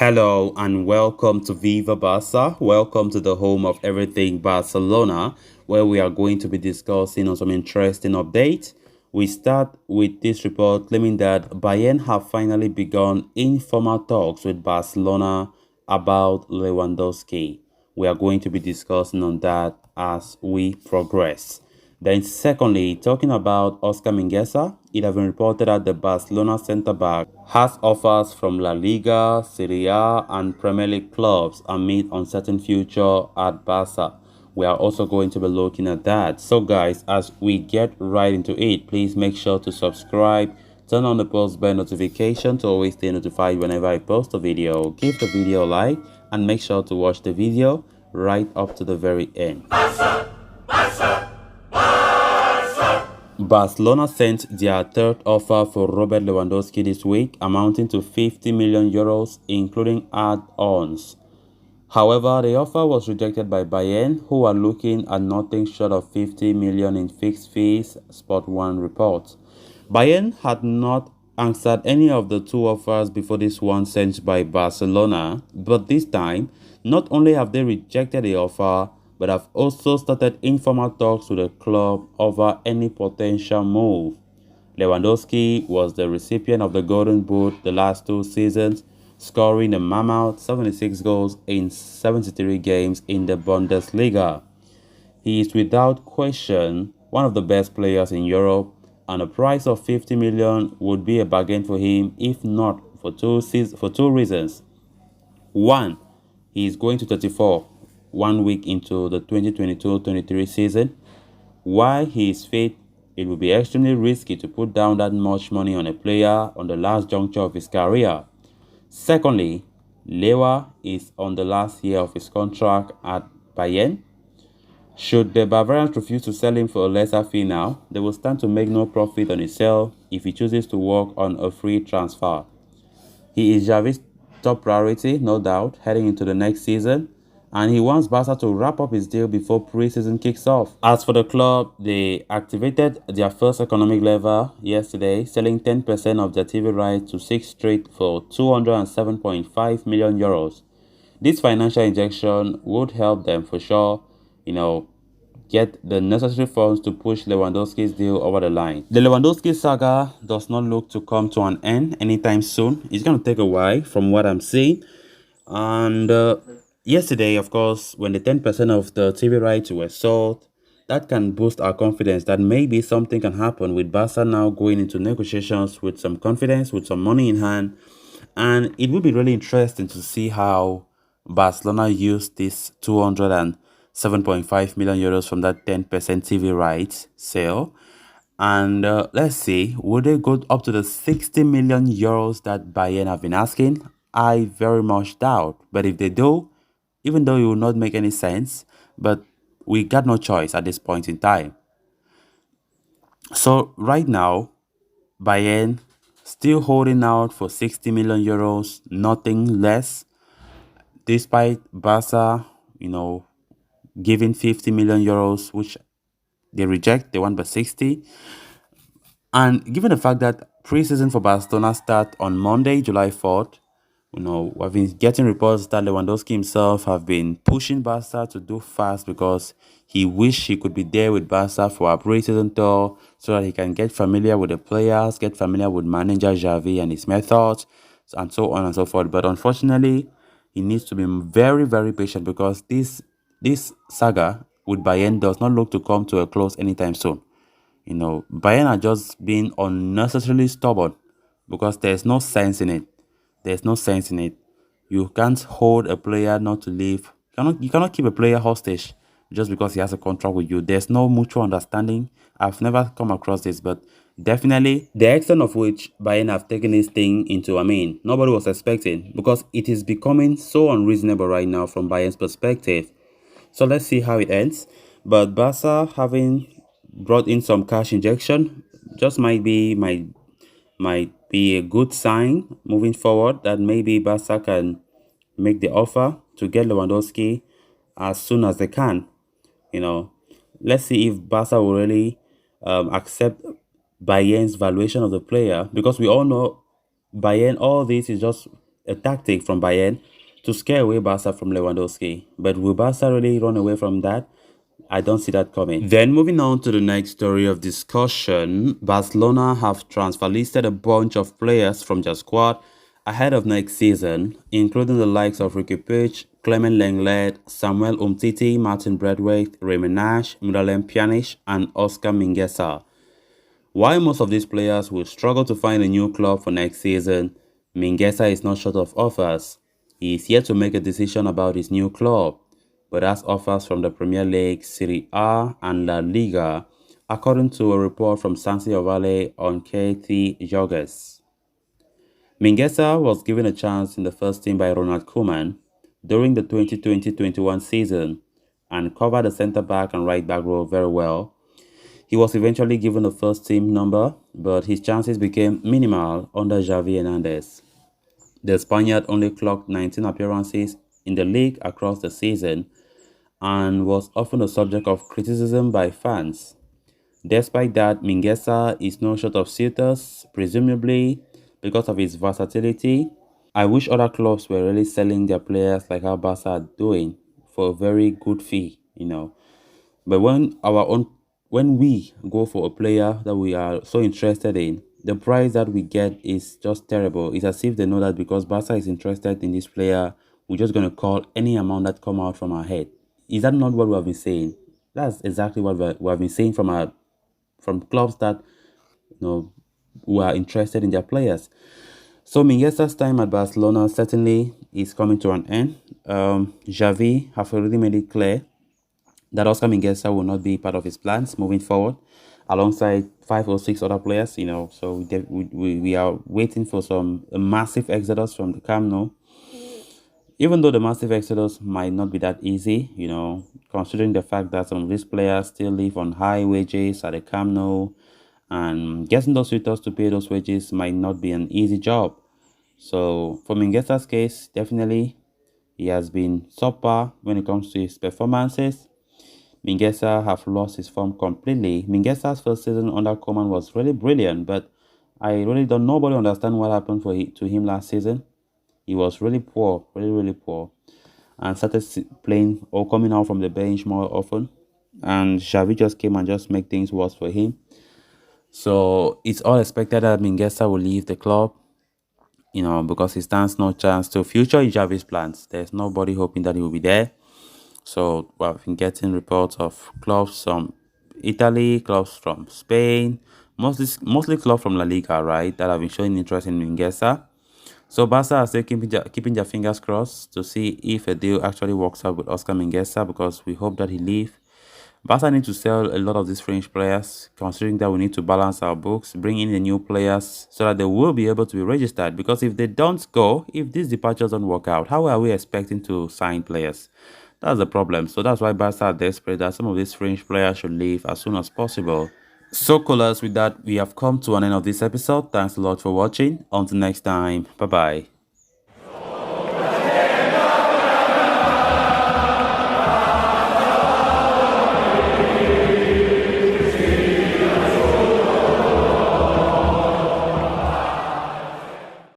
Hello and welcome to Viva Barca. Welcome to the home of everything Barcelona, where we are going to be discussing on some interesting updates. We start with this report claiming that Bayern have finally begun informal talks with Barcelona about Lewandowski. We are going to be discussing on that as we progress. Then, secondly, talking about Oscar Mingueza, it has been reported that the Barcelona centre back has offers from La Liga, Serie A, and Premier League clubs amid uncertain future at Barca. We are also going to be looking at that. So, guys, as we get right into it, please make sure to subscribe, turn on the post bell notification to always stay notified whenever I post a video. Give the video a like and make sure to watch the video right up to the very end. Barcelona sent their third offer for Robert Lewandowski this week, amounting to 50 million euros, including add-ons. However, the offer was rejected by Bayern, who are looking at nothing short of 50 million in fixed fees, Sport 1 reports. Bayern had not answered any of the two offers before this one sent by Barcelona, but this time, not only have they rejected the offer, but have also started informal talks with the club over any potential move. Lewandowski was the recipient of the Golden Boot the last two seasons, scoring a mammoth 76 goals in 73 games in the Bundesliga. He is without question one of the best players in Europe, and a price of 50 million would be a bargain for him if not for two reasons. One, he is going to 34 1 week into the 2022-23 season. While he is fit, it would be extremely risky to put down that much money on a player on the last juncture of his career. Secondly, Lewa is on the last year of his contract at Bayern. Should the Bavarians refuse to sell him for a lesser fee now, they will stand to make no profit on his sale if he chooses to work on a free transfer. He is Xavi's top priority, no doubt, heading into the next season, and he wants Barca to wrap up his deal before pre-season kicks off. As for the club, they activated their first economic lever yesterday, selling 10% of their TV rights to Sixth Street for 207.5 million euros. This financial injection would help them for sure, get the necessary funds to push Lewandowski's deal over the line. The Lewandowski saga does not look to come to an end anytime soon. It's going to take a while from what I'm seeing. And yesterday, of course, when the 10% of the TV rights were sold, that can boost our confidence that maybe something can happen with Barca now going into negotiations with some confidence, with some money in hand. And it would be really interesting to see how Barcelona used this 207.5 million euros from that 10% TV rights sale. And let's see, would they go up to the 60 million euros that Bayern have been asking? I very much doubt. But if they do, even though it will not make any sense, but we got no choice at this point in time. So right now, Bayern still holding out for 60 million euros, nothing less, despite Barca, giving 50 million euros, which they reject, they want but 60. And given the fact that preseason for Barcelona start on Monday, July 4th, we've been getting reports that Lewandowski himself have been pushing Barca to do fast because he wish he could be there with Barca for a preseason tour so that he can get familiar with the players, get familiar with manager Xavi and his methods, and so on and so forth. But unfortunately, he needs to be very, very patient because this saga with Bayern does not look to come to a close anytime soon. Bayern are just being unnecessarily stubborn because there's no sense in it. There's no sense in it. You can't hold a player not to leave. You cannot keep a player hostage just because he has a contract with you. There's no mutual understanding. I've never come across this, but definitely the extent of which Bayern have taken this thing into, nobody was expecting because it is becoming so unreasonable right now from Bayern's perspective. So let's see how it ends. But Barca having brought in some cash injection just might be a good sign moving forward that maybe Barca can make the offer to get Lewandowski as soon as they can. Let's see if Barca will really accept Bayern's valuation of the player, because we all know Bayern, all this is just a tactic from Bayern to scare away Barca from Lewandowski. But will Barca really run away from that? I don't see that coming. Then moving on to the next story of discussion, Barcelona have transfer listed a bunch of players from their squad ahead of next season, including the likes of Ricky Puig, Clement Lenglet, Samuel Umtiti, Martin Braithwaite, Raymond Nash, Miralem Pjanic, and Oscar Mingueza. While most of these players will struggle to find a new club for next season, Mingueza is not short of offers. He is yet to make a decision about his new club, but has offers from the Premier League, Serie A, and La Liga, according to a report from Santi Ovale on KT Jogges. Mingueza was given a chance in the first team by Ronald Koeman during the 2020-21 season and covered the centre-back and right-back role very well. He was eventually given a first-team number, but his chances became minimal under Xavi Hernandez. The Spaniard only clocked 19 appearances in the league across the season and was often the subject of criticism by fans. Despite that, Mingueza is no short of suitors, presumably because of his versatility. I wish other clubs were really selling their players like how Barca are doing for a very good fee. But when we go for a player that we are so interested in, the price that we get is just terrible. It's as if they know that because Barca is interested in this player, we're just going to call any amount that come out from our head. Is that not what we have been saying? That's exactly what we have been saying from clubs that who are interested in their players. So Mingueza's time at Barcelona certainly is coming to an end. Xavi have already made it clear that Oscar Mingueza will not be part of his plans moving forward, alongside 5 or 6 other players. So we are waiting for a massive exodus from the Camp Nou. Even though the massive exodus might not be that easy, considering the fact that some of these players still live on high wages at the Camp Nou, and getting those suitors to pay those wages might not be an easy job. So for Mingueza's case, definitely he has been subpar when it comes to his performances. Mingueza have lost his form completely. Mingueza's first season under Koeman was really brilliant, but I really don't nobody understand what happened to him last season. He was really poor, really, really poor, and started playing or coming out from the bench more often. And Xavi just came and just make things worse for him. So it's all expected that Mingueza will leave the club, because he stands no chance to future in Xavi's plans. There's nobody hoping that he will be there. So I've been getting reports of clubs from Italy, clubs from Spain, mostly clubs from La Liga, right, that have been showing interest in Mingueza. So Barca are still keeping their fingers crossed to see if a deal actually works out with Oscar Mingueza, because we hope that he leaves. Barca need to sell a lot of these French players, considering that we need to balance our books, bring in the new players so that they will be able to be registered. Because if they don't go, if these departures don't work out, how are we expecting to sign players? That's the problem. So that's why Barca are desperate that some of these French players should leave as soon as possible. So, callers, with that, we have come to an end of this episode. Thanks a lot for watching. Until next time, bye bye.